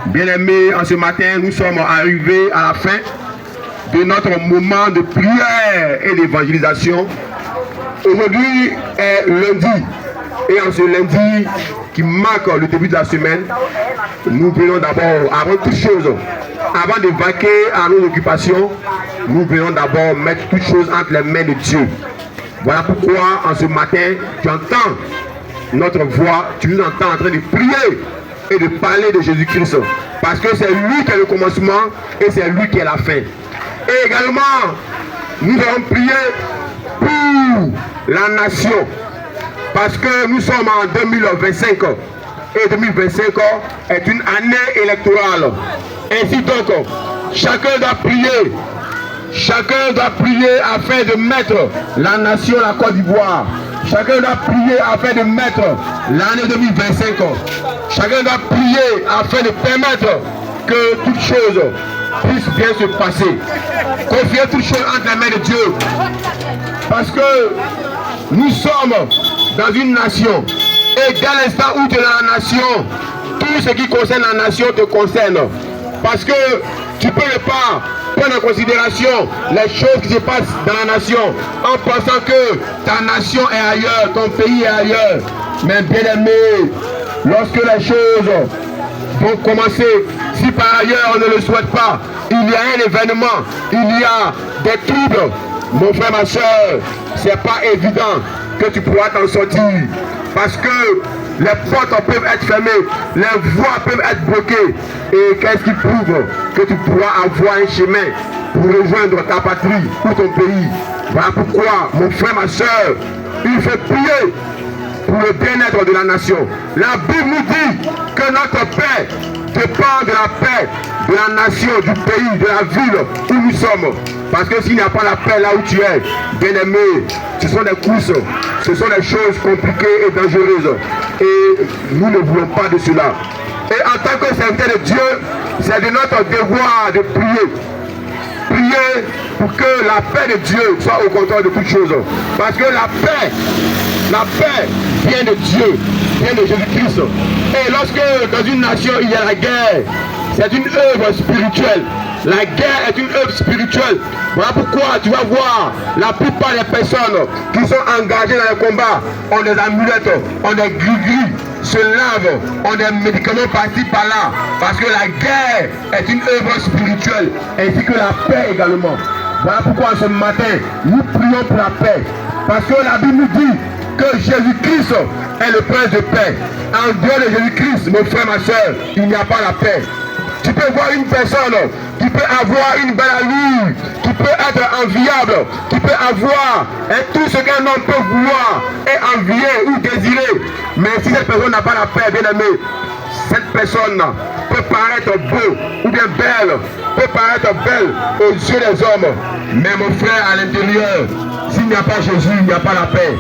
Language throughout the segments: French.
Bien-aimés, en ce matin, nous sommes arrivés à la fin de notre moment de prière et d'évangélisation. Aujourd'hui est lundi. Et en ce lundi qui marque le début de la semaine, nous venons d'abord, avant toute chose, avant de vaquer à nos occupations, nous venons d'abord mettre toutes choses entre les mains de Dieu. Voilà pourquoi en ce matin, tu entends notre voix, tu nous entends en train de prier et de parler de Jésus-Christ. Parce que c'est lui qui est le commencement et c'est lui qui est la fin. Et également, nous allons prier pour la nation. Parce que nous sommes en 2025 et 2025 est une année électorale. Ainsi donc, chacun doit prier. Chacun doit prier afin de mettre la nation, la Côte d'Ivoire. Chacun doit prier afin de mettre l'année 2025. Chacun doit prier afin de permettre que toutes choses puissent bien se passer. Confier toutes choses entre les mains de Dieu. Parce que nous sommes dans une nation. Et dès l'instant où tu es dans la nation, tout ce qui concerne la nation te concerne. Parce que tu ne peux pas prendre en considération les choses qui se passent dans la nation en pensant que ta nation est ailleurs, ton pays est ailleurs. Mais bien aimé, lorsque les choses vont commencer, si par ailleurs on ne le souhaite pas, il y a un événement, il y a des troubles, mon frère, ma soeur, c'est pas évident que tu pourras t'en sortir. Parce que les portes peuvent être fermées, les voies peuvent être bloquées. Et qu'est-ce qui prouve que tu pourras avoir un chemin pour rejoindre ta patrie ou ton pays? Voilà pourquoi, mon frère, ma soeur, il faut prier pour le bien-être de la nation. La Bible nous dit que notre paix dépend de la paix de la nation, du pays, de la ville où nous sommes. Parce que s'il n'y a pas la paix là où tu es, bien-aimé, ce sont des courses, ce sont des choses compliquées et dangereuses. Et nous ne voulons pas de cela. Et en tant que serviteur de Dieu, c'est de notre devoir de prier. Prier pour que la paix de Dieu soit au contrôle de toutes choses. Parce que la paix vient de Dieu, vient de Jésus-Christ. Et lorsque dans une nation il y a la guerre, c'est une œuvre spirituelle. La guerre est une œuvre spirituelle. Voilà pourquoi tu vas voir la plupart des personnes qui sont engagées dans les combats ont des amulettes, ont des gris-gris, se lavent, ont des médicaments par-ci par-là. Parce que la guerre est une œuvre spirituelle, ainsi que la paix également. Voilà pourquoi ce matin, nous prions pour la paix. Parce que la Bible nous dit que Jésus-Christ est le prince de paix. En dehors de Jésus-Christ, mon frère, ma soeur, il n'y a pas la paix. Tu peux voir une personne qui peut avoir une belle allure, qui peut être enviable, qui peut avoir tout ce qu'un homme peut vouloir et envier ou désirer. Mais si cette personne n'a pas la paix, bien aimé, cette personne peut paraître beau ou bien belle, peut paraître belle aux yeux des hommes. Mais mon frère, à l'intérieur, s'il n'y a pas Jésus, il n'y a pas la paix.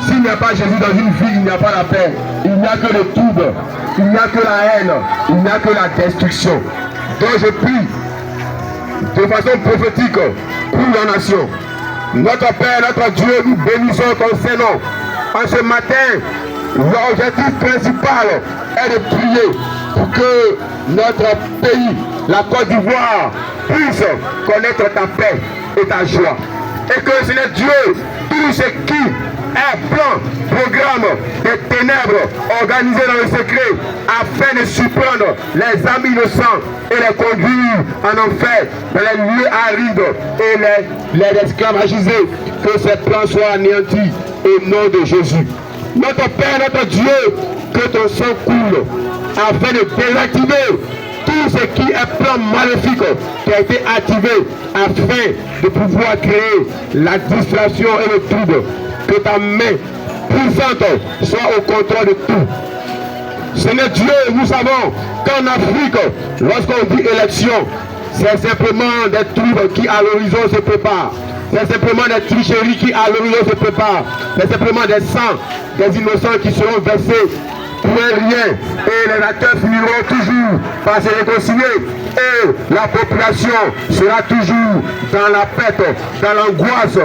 S'il n'y a pas Jésus dans une vie, il n'y a pas la paix. Il n'y a que le trouble, il n'y a que la haine, il n'y a que la destruction. Donc je prie de façon prophétique pour la nation. Notre Père, notre Dieu, nous bénissons ton Saint-Nom. En ce matin, l'objectif principal est de prier pour que notre pays, la Côte d'Ivoire, puisse connaître ta paix et ta joie. Et que ce n'est Dieu, tout ce qui est plan, programme des ténèbres organisé dans le secret afin de surprendre les âmes innocents et les conduire en enfer dans les lieux arides et les esclavagiser, que ces plans soient anéantis au nom de Jésus. Notre Père, notre Dieu, que ton sang coule afin de désactiver tout ce qui est plan maléfique qui a été activé afin de pouvoir créer la distraction et le trouble. Que ta main puissante soit au contrôle de tout. Seigneur Dieu, nous savons qu'en Afrique, lorsqu'on dit élection, c'est simplement des troubles qui à l'horizon se préparent. C'est simplement des tricheries qui à l'horizon se préparent. C'est simplement des sangs, des innocents qui seront versés pour un rien. Et les acteurs finiront toujours par se réconcilier. Et la population sera toujours dans la pète, dans l'angoisse.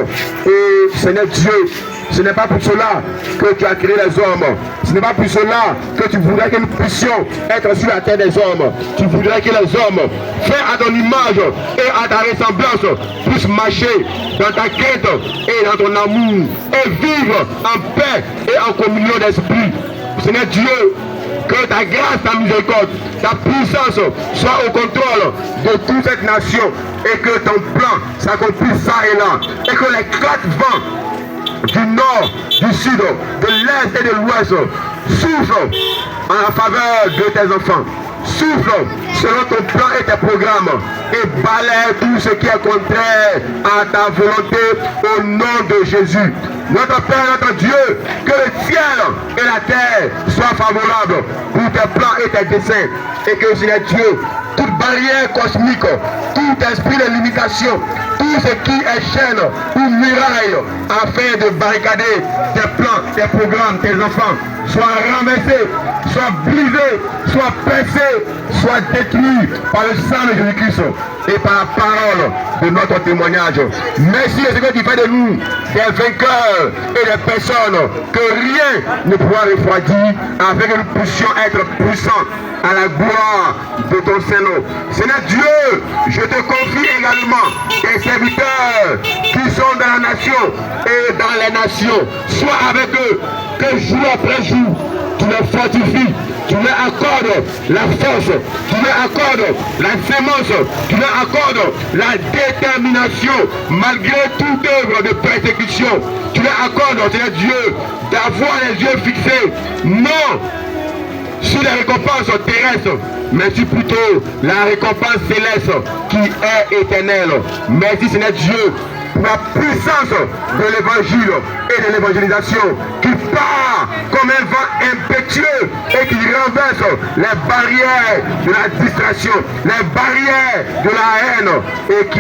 Et Seigneur Dieu, Ce n'est pas pour cela que tu as créé les hommes. Ce n'est pas pour cela que tu voudrais que nous puissions être sur la terre des hommes. Tu voudrais que les hommes, faits à ton image et à ta ressemblance, puissent marcher dans ta quête et dans ton amour et vivre en paix et en communion d'esprit. Seigneur Dieu, que ta grâce, ta miséricorde, ta puissance soit au contrôle de toute cette nation et que ton plan s'accomplisse ça et là. Et que les quatre vents du nord, du sud, de l'est et de l'ouest soufflent en la faveur de tes enfants. Souffle selon ton plan et tes programmes et balaie tout ce qui est contraire à ta volonté au nom de Jésus. Notre Père, notre Dieu, que le ciel et la terre soient favorables pour tes plans et tes desseins et que, Seigneur Dieu, toute barrière cosmique, tout esprit de limitation, tout ce qui est chaîne ou muraille afin de barricader tes plans, tes programmes, tes enfants, soit renversé, soit brisé, soit percé, soit détruit par le sang de Jésus-Christ et par la parole de notre témoignage. Merci de ce que tu fais de nous des vainqueurs et des personnes que rien ne pourra refroidir afin que nous puissions être puissants à la gloire de ton Saint-Nom. Seigneur Dieu, je te confie également tes serviteurs qui sont dans la nation et dans les nations. Sois avec eux, que jour après jour, tu les fortifies, tu leur accordes la force, tu leur accordes la sémence, tu leur accordes la détermination malgré toute œuvre de persécution. Tu leur accordes, Seigneur Dieu, d'avoir les yeux fixés, non sur les récompenses terrestres, mais sur plutôt la récompense céleste qui est éternelle. Merci Seigneur Dieu pour la puissance de l'évangile et de l'évangélisation qui part comme un vent impétueux et qui renverse les barrières de la distraction, les barrières de la haine et qui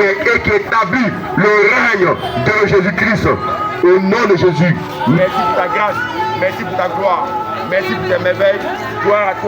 établit le règne de Jésus-Christ. Au nom de Jésus. Merci pour ta grâce, merci pour ta gloire, merci pour tes merveilles. Gloire à toi.